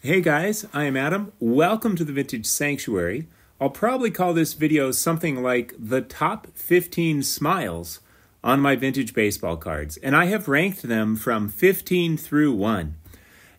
Hey guys, I am Adam. Welcome to the Vintage Sanctuary. I'll probably call this video something like the top 15 smiles on my vintage baseball cards, and I have ranked them from 15 through 1.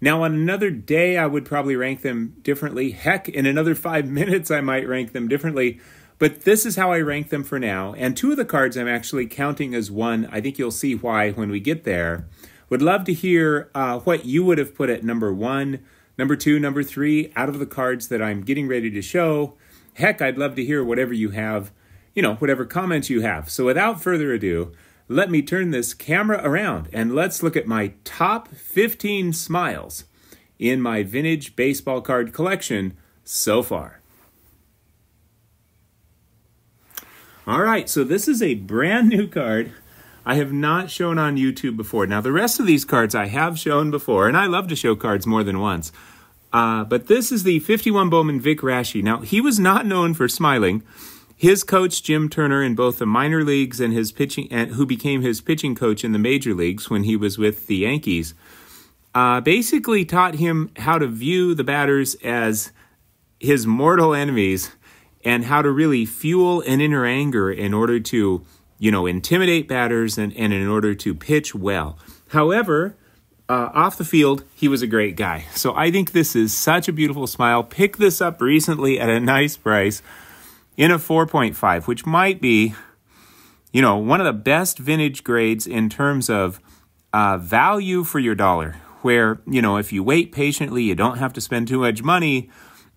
Now on another day I would probably rank them differently. Heck, in another 5 minutes I might rank them differently, but this is how I rank them for now, and 2 of the cards I'm actually counting as 1. I think you'll see why when we get there. Would love to hear what you would have put at number 1, number 2, number 3, out of the cards that I'm getting ready to show. Heck, I'd love to hear whatever you have, whatever comments you have. So without further ado, let me turn this camera around and let's look at my top 15 smiles in my vintage baseball card collection so far. All right, so this is a brand new card I have not shown on YouTube before. Now, the rest of these cards I have shown before, and I love to show cards more than once. But this is the 51 Bowman Vic Raschi. Now, he was not known for smiling. His coach, Jim Turner, in both the minor leagues and his pitching, and who became his pitching coach in the major leagues when he was with the Yankees, basically taught him how to view the batters as his mortal enemies and how to really fuel an inner anger in order to intimidate batters and in order to pitch well. However, off the field, he was a great guy. So I think this is such a beautiful smile. Picked this up recently at a nice price in a 4.5, which might be, one of the best vintage grades in terms of value for your dollar. Where, if you wait patiently, you don't have to spend too much money.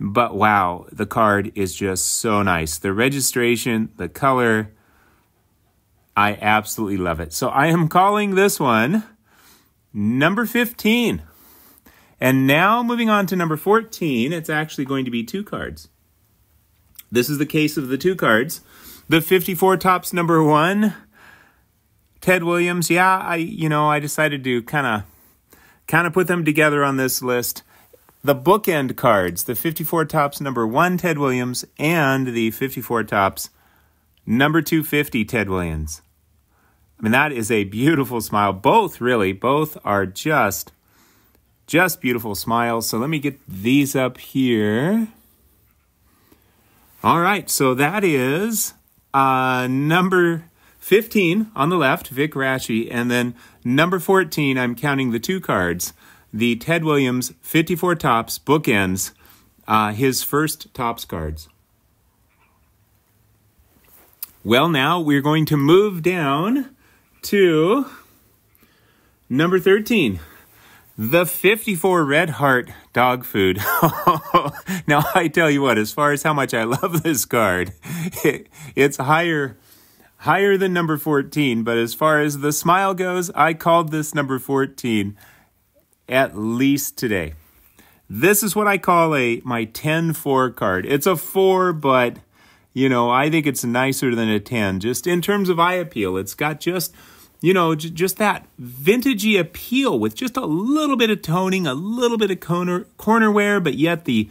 But wow, the card is just so nice. The registration, the color, I absolutely love it. So I am calling this one number 15. And now moving on to number 14, it's actually going to be 2 cards. This is the case of the 2 cards. The 54 Topps number 1, Ted Williams. Yeah, I decided to kind of put them together on this list. The bookend cards, the 54 Topps number 1 Ted Williams and the 54 Topps number 250 Ted Williams. I mean, that is a beautiful smile. Both are just beautiful smiles. So let me get these up here. All right, so that is number 15 on the left, Vic Raschi, and then number 14, I'm counting the 2 cards, the Ted Williams 54 Topps bookends, his first Topps cards. Well, now we're going to move down to number 13, the 54 Red Heart Dog Food. Now, I tell you what, as far as how much I love this card, it's higher than number 14, but as far as the smile goes, I called this number 14 at least today. This is what I call my 10-4 card. It's a 4, but I think it's nicer than a 10, just in terms of eye appeal. It's got just that vintagey appeal with just a little bit of toning, a little bit of corner wear, but yet the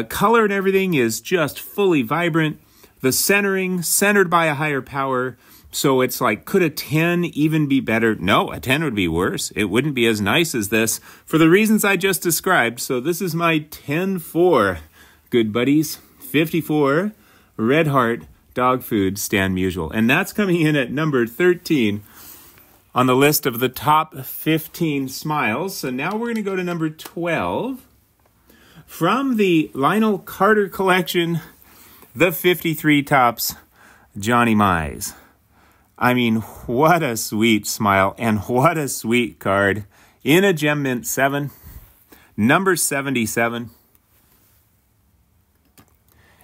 color and everything is just fully vibrant. The centering, centered by a higher power. So it's like, could a 10 even be better? No, a 10 would be worse. It wouldn't be as nice as this for the reasons I just described. So this is my 10-4, good buddies. 54 Red Heart Dog Food Stan Musial. And that's coming in at number 13 on the list of the top 15 smiles. So now we're going to go to number 12. From the Lionel Carter collection, the 53 Topps Johnny Mize. I mean, what a sweet smile and what a sweet card. In a Gem Mint 7, number 77.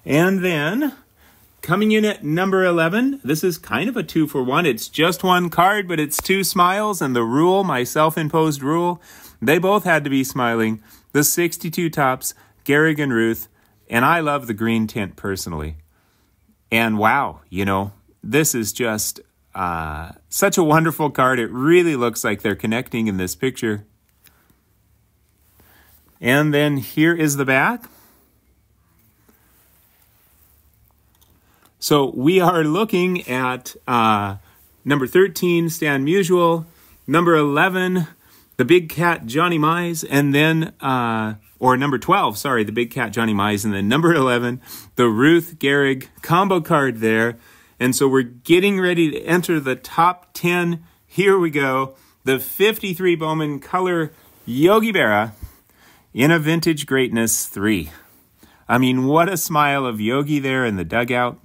And then, coming in at number 11, this is kind of a 2-for-1. It's just 1 card, but it's 2 smiles, and the rule, my self-imposed rule, they both had to be smiling. The 62 Topps Garrigan Ruth, and I love the green tint personally. And wow, this is just such a wonderful card. It really looks like they're connecting in this picture. And then here is the back. So we are looking at number 13, Stan Musial, number 11, the big cat Johnny Mize, and then, or number 12, sorry, the big cat Johnny Mize, and then number 11, the Ruth Gehrig combo card there. And so we're getting ready to enter the top 10. Here we go. The 53 Bowman Color Yogi Berra in a Vintage Greatness 3. I mean, what a smile of Yogi there in the dugout.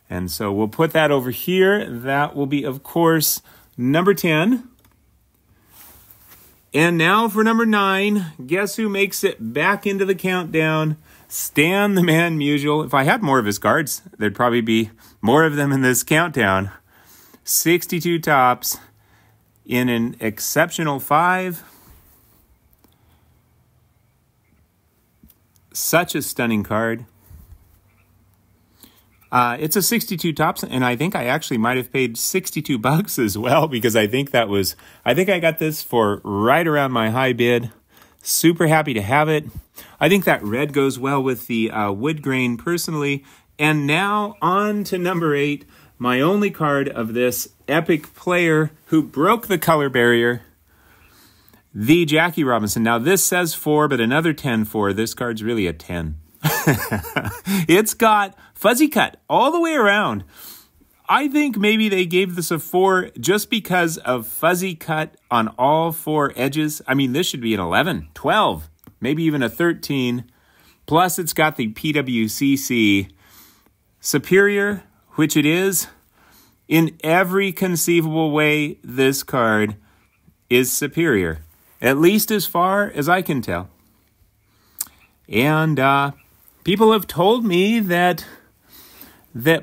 And so we'll put that over here. That will be, of course, number 10. And now for number 9. Guess who makes it back into the countdown? Stan the Man Musial. If I had more of his cards, there'd probably be more of them in this countdown. 62 tops in an exceptional 5. Such a stunning card. It's a 62 tops, and I think I actually might have paid $62 as well, because I think I got this for right around my high bid. Super happy to have it. I think that red goes well with the wood grain personally. And now on to number 8, my only card of this epic player who broke the color barrier, the Jackie Robinson. Now this says 4, but another 10 for. This card's really a 10. It's got fuzzy cut all the way around. I think maybe they gave this a 4 just because of fuzzy cut on all 4 edges. I mean, this should be an 11, 12, maybe even a 13. Plus, it's got the PWCC Superior, which it is. In every conceivable way, this card is superior, at least as far as I can tell. And people have told me that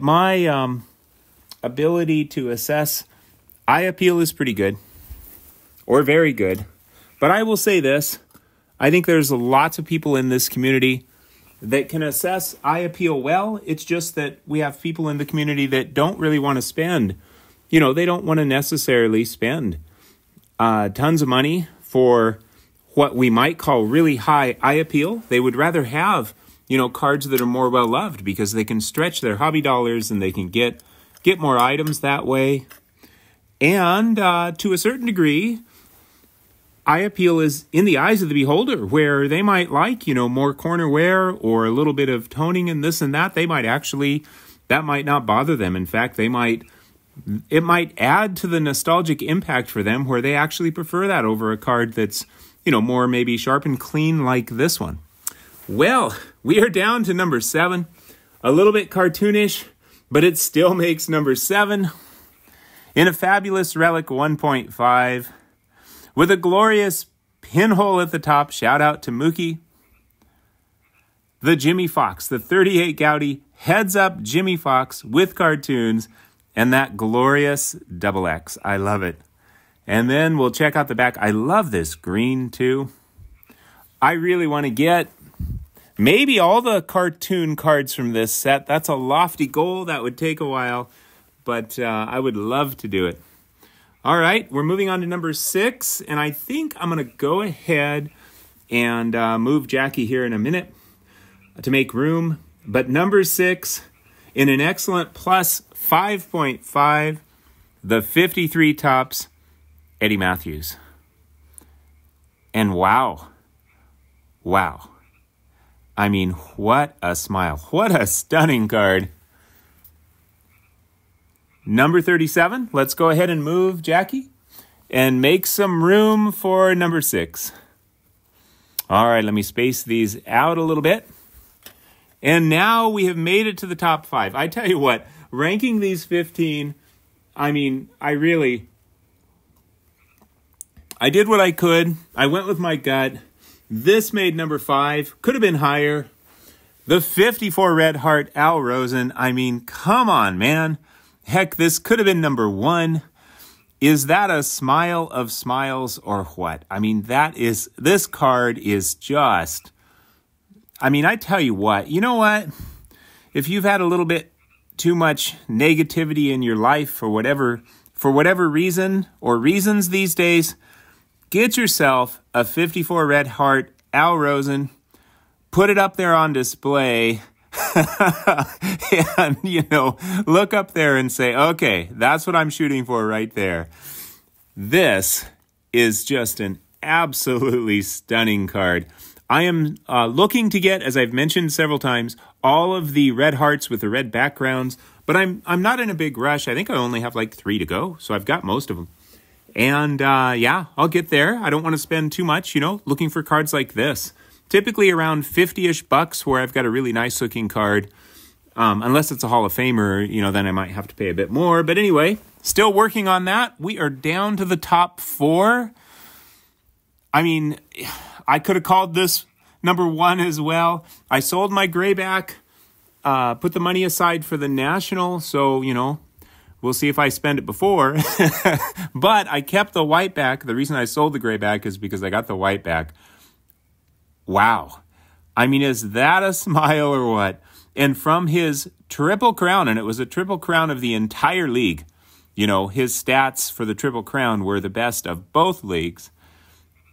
my ability to assess eye appeal is pretty good, or very good. But I will say this, I think there's lots of people in this community that can assess eye appeal well. It's just that we have people in the community that don't really want to spend. You know, they don't want to necessarily spend tons of money for what we might call really high eye appeal. They would rather have, you know, cards that are more well-loved because they can stretch their hobby dollars and they can get more items that way. And to a certain degree, eye appeal is in the eyes of the beholder, where they might like, you know, more corner wear or a little bit of toning and this and that. They might actually, that might not bother them. In fact, it might add to the nostalgic impact for them, where they actually prefer that over a card that's, you know, more maybe sharp and clean like this one. Well, we are down to number 7. A little bit cartoonish, but it still makes number 7 in a fabulous relic 1.5 with a glorious pinhole at the top. Shout out to Mookie. The Jimmy Fox, the 38 Gaudy heads up Jimmy Fox with cartoons and that glorious XX. I love it. And then we'll check out the back. I love this green too. I really want to get maybe all the cartoon cards from this set. That's a lofty goal. That would take a while, but I would love to do it. All right, we're moving on to number 6, and I think I'm going to go ahead and move Jackie here in a minute to make room. But number 6, in an excellent plus 5.5, the 53 tops, Eddie Matthews. And wow. I mean, what a smile. What a stunning card. Number 37, let's go ahead and move Jackie and make some room for number 6. All right, let me space these out a little bit. And now we have made it to the top 5. I tell you what, ranking these 15, I mean, I did what I could. I went with my gut. This made number 5. Could have been higher. The 54 Red Heart Al Rosen. I mean, come on, man. Heck, this could have been number 1. Is that a smile of smiles or what? I mean, this card is just, I mean, I tell you what, you know what? If you've had a little bit too much negativity in your life for whatever reason or reasons these days, get yourself a 54 Red Heart Al Rosen, put it up there on display, and, you know, look up there and say, okay, that's what I'm shooting for right there. this is just an absolutely stunning card. I am looking to get, as I've mentioned several times, all of the red hearts with the red backgrounds, but I'm not in a big rush. I think I only have like 3 to go, so I've got most of them. And yeah, I'll get there. I don't want to spend too much, looking for cards like this. Typically around 50-ish bucks where I've got a really nice looking card. Unless it's a Hall of Famer, then I might have to pay a bit more. But anyway, still working on that. We are down to the top 4. I mean, I could have called this number 1 as well. I sold my grayback, put the money aside for the National, so, we'll see if I spend it before. But I kept the white back. The reason I sold the grayback is because I got the white back. Wow. I mean, is that a smile or what? And from his Triple Crown, and it was a Triple Crown of the entire league, his stats for the Triple Crown were the best of both leagues.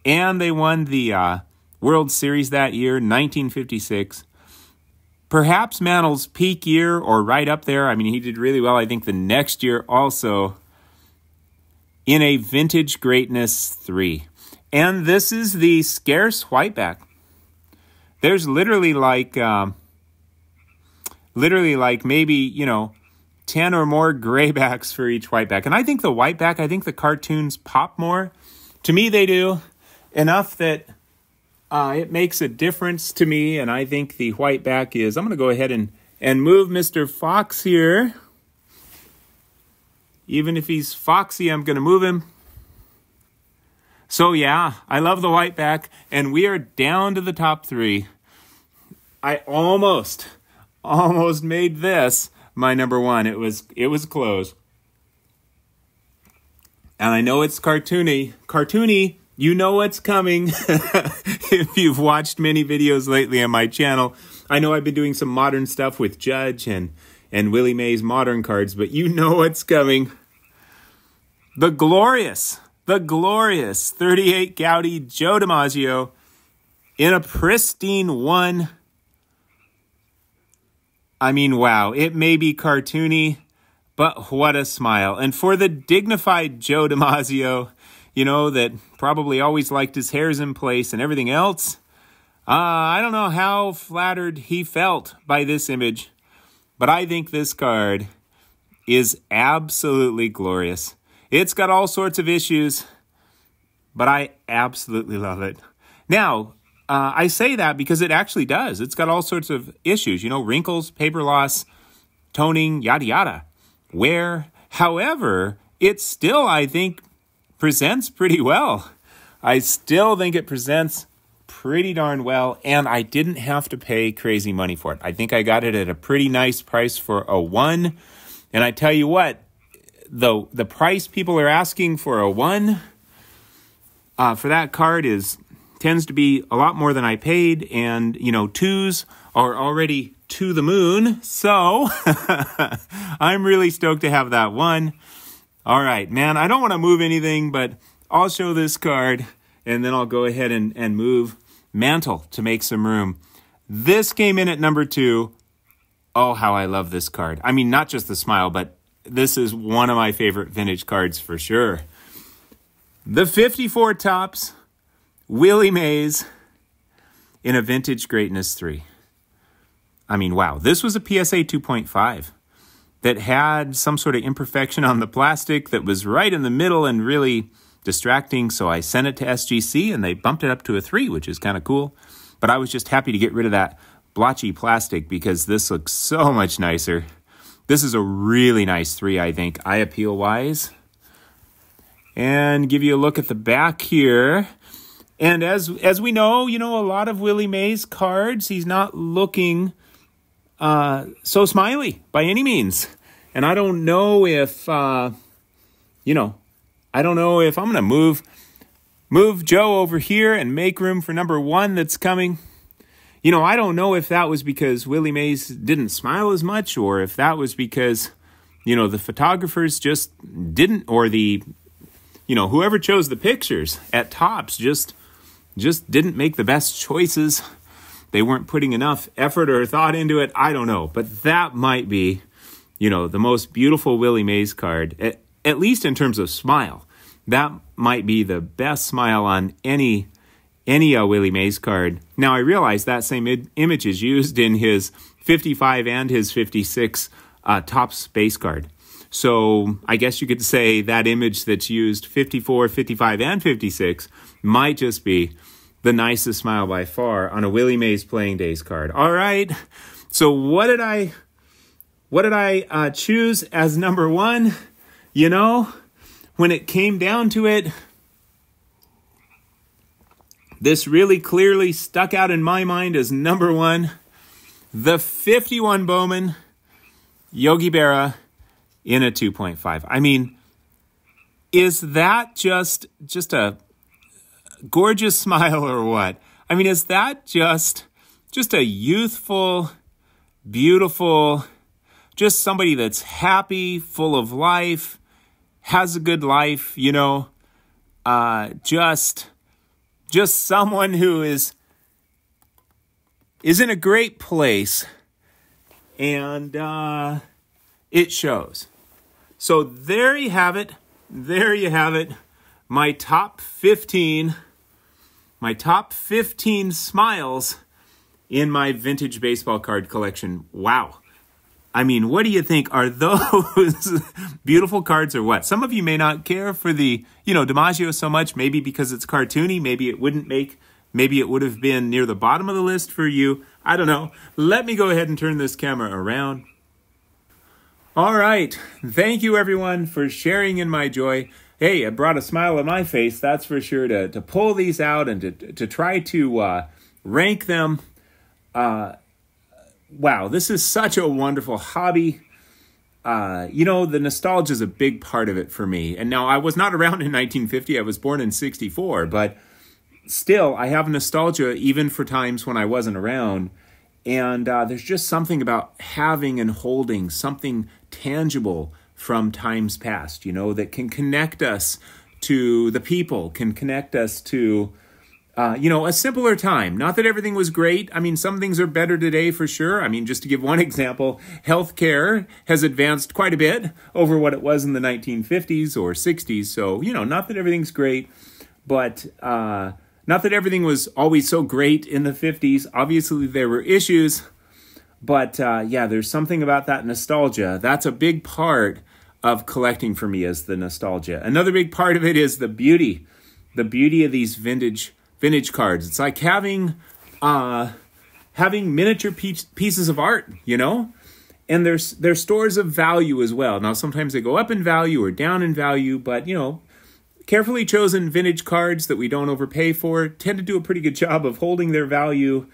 And they won the World Series that year, 1956. Perhaps Mantle's peak year or right up there. I mean, he did really well, I think, the next year also in a Vintage Greatness 3. And this is the scarce whiteback. There's literally like maybe, 10 or more graybacks for each whiteback. And I think the whiteback, I think the cartoons pop more. To me, they do. Enough that it makes a difference to me, and I think the whiteback is... I'm going to go ahead and move Mr. Fox here. Even if he's foxy, I'm going to move him. So yeah, I love the whiteback, and we are down to the top 3. I almost made this my number 1. It was close. And I know it's cartoony. Cartoony, you know what's coming. If you've watched many videos lately on my channel, I know I've been doing some modern stuff with Judge and Willie Mays modern cards, but you know what's coming. The glorious 38 Gaudy Joe DiMaggio in a pristine 1. I mean, wow, it may be cartoony, but what a smile. And for the dignified Joe DiMaggio, that probably always liked his hairs in place and everything else, I don't know how flattered he felt by this image, but I think this card is absolutely glorious. It's got all sorts of issues, but I absolutely love it. Now, I say that because it actually does. It's got all sorts of issues, wrinkles, paper loss, toning, yada, yada. Wear. However, it still, I think, presents pretty well. I still think it presents pretty darn well, and I didn't have to pay crazy money for it. I think I got it at a pretty nice price for a 1. And I tell you what, the price people are asking for a 1 for that card tends to be a lot more than I paid, and 2s are already to the moon, so I'm really stoked to have that 1. All right, man, I don't want to move anything, but I'll show this card, and then I'll go ahead and move Mantle to make some room. This came in at number 2. Oh, how I love this card. I mean, not just the smile, but this is one of my favorite vintage cards for sure. The 54 Topps Willie Mays in a Vintage Greatness 3. I mean, wow. This was a PSA 2.5 that had some sort of imperfection on the plastic that was right in the middle and really distracting. So I sent it to SGC and they bumped it up to a 3, which is kind of cool. But I was just happy to get rid of that blotchy plastic because this looks so much nicer. This is a really nice 3, I think, eye appeal wise. And give you a look at the back here. And as we know, a lot of Willie Mays cards, he's not looking so smiley by any means. And I don't know if, I don't know if I'm going to move Joe over here and make room for number 1 that's coming. I don't know if that was because Willie Mays didn't smile as much or if that was because, the photographers just didn't, or the, whoever chose the pictures at Topps just didn't make the best choices. They weren't putting enough effort or thought into it. I don't know. But that might be, the most beautiful Willie Mays card, at least in terms of smile. that might be the best smile on any Willie Mays card. Now, I realize that same image is used in his 55 and his 56 Topps base card. So I guess you could say that image that's used 54, 55, and 56 might just be the nicest smile by far on a Willie Mays Playing Days card. All right, so what did I choose as number one? You know, when it came down to it, this really clearly stuck out in my mind as number one. The 51 Bowman Yogi Berra in a 2.5. I mean, is that just a gorgeous smile or what? I mean, is that just a youthful, beautiful, just somebody that's happy, full of life, has a good life, you know, just someone who is in a great place, and it shows. So there you have it. There you have it. My top 15 smiles in my vintage baseball card collection. Wow. I mean, what do you think? Are those beautiful cards or what? Some of you may not care for the, DiMaggio so much, maybe because it's cartoony. Maybe it would have been near the bottom of the list for you. I don't know. Let me go ahead and turn this camera around. All right. Thank you, everyone, for sharing in my joy. Hey, it brought a smile on my face, that's for sure, to pull these out and to try to rank them. Wow, this is such a wonderful hobby. The nostalgia is a big part of it for me. And now I was not around in 1950. I was born in 64. But still, I have nostalgia even for times when I wasn't around. And there's just something about having and holding something tangible from times past, that can connect us to the people, can connect us to a simpler time. Not that everything was great. I mean, some things are better today for sure. I mean, just to give one example, healthcare has advanced quite a bit over what it was in the 1950s or 60s. So, not that everything's great, but not that everything was always so great in the 50s. Obviously, there were issues, but there's something about that nostalgia. That's a big part of collecting for me, is the nostalgia. Another big part of it is the beauty of these vintage cards. It's like having miniature pieces of art, and there's stores of value as well. Now, sometimes they go up in value or down in value, but, carefully chosen vintage cards that we don't overpay for tend to do a pretty good job of holding their value.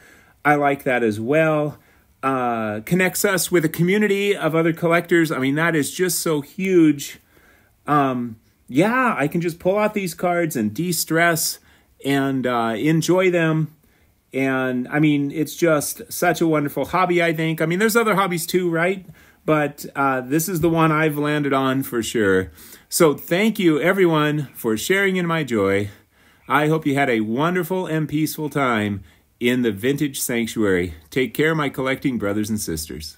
I like that as well. Connects us with a community of other collectors. I mean, that is just so huge. I can just pull out these cards and de-stress and enjoy them. And I mean, it's just such a wonderful hobby, I think. I mean, there's other hobbies too, right? But this is the one I've landed on for sure. So thank you, everyone, for sharing in my joy. I hope you had a wonderful and peaceful time in the Vintage Sanctuary. Take care, my collecting brothers and sisters.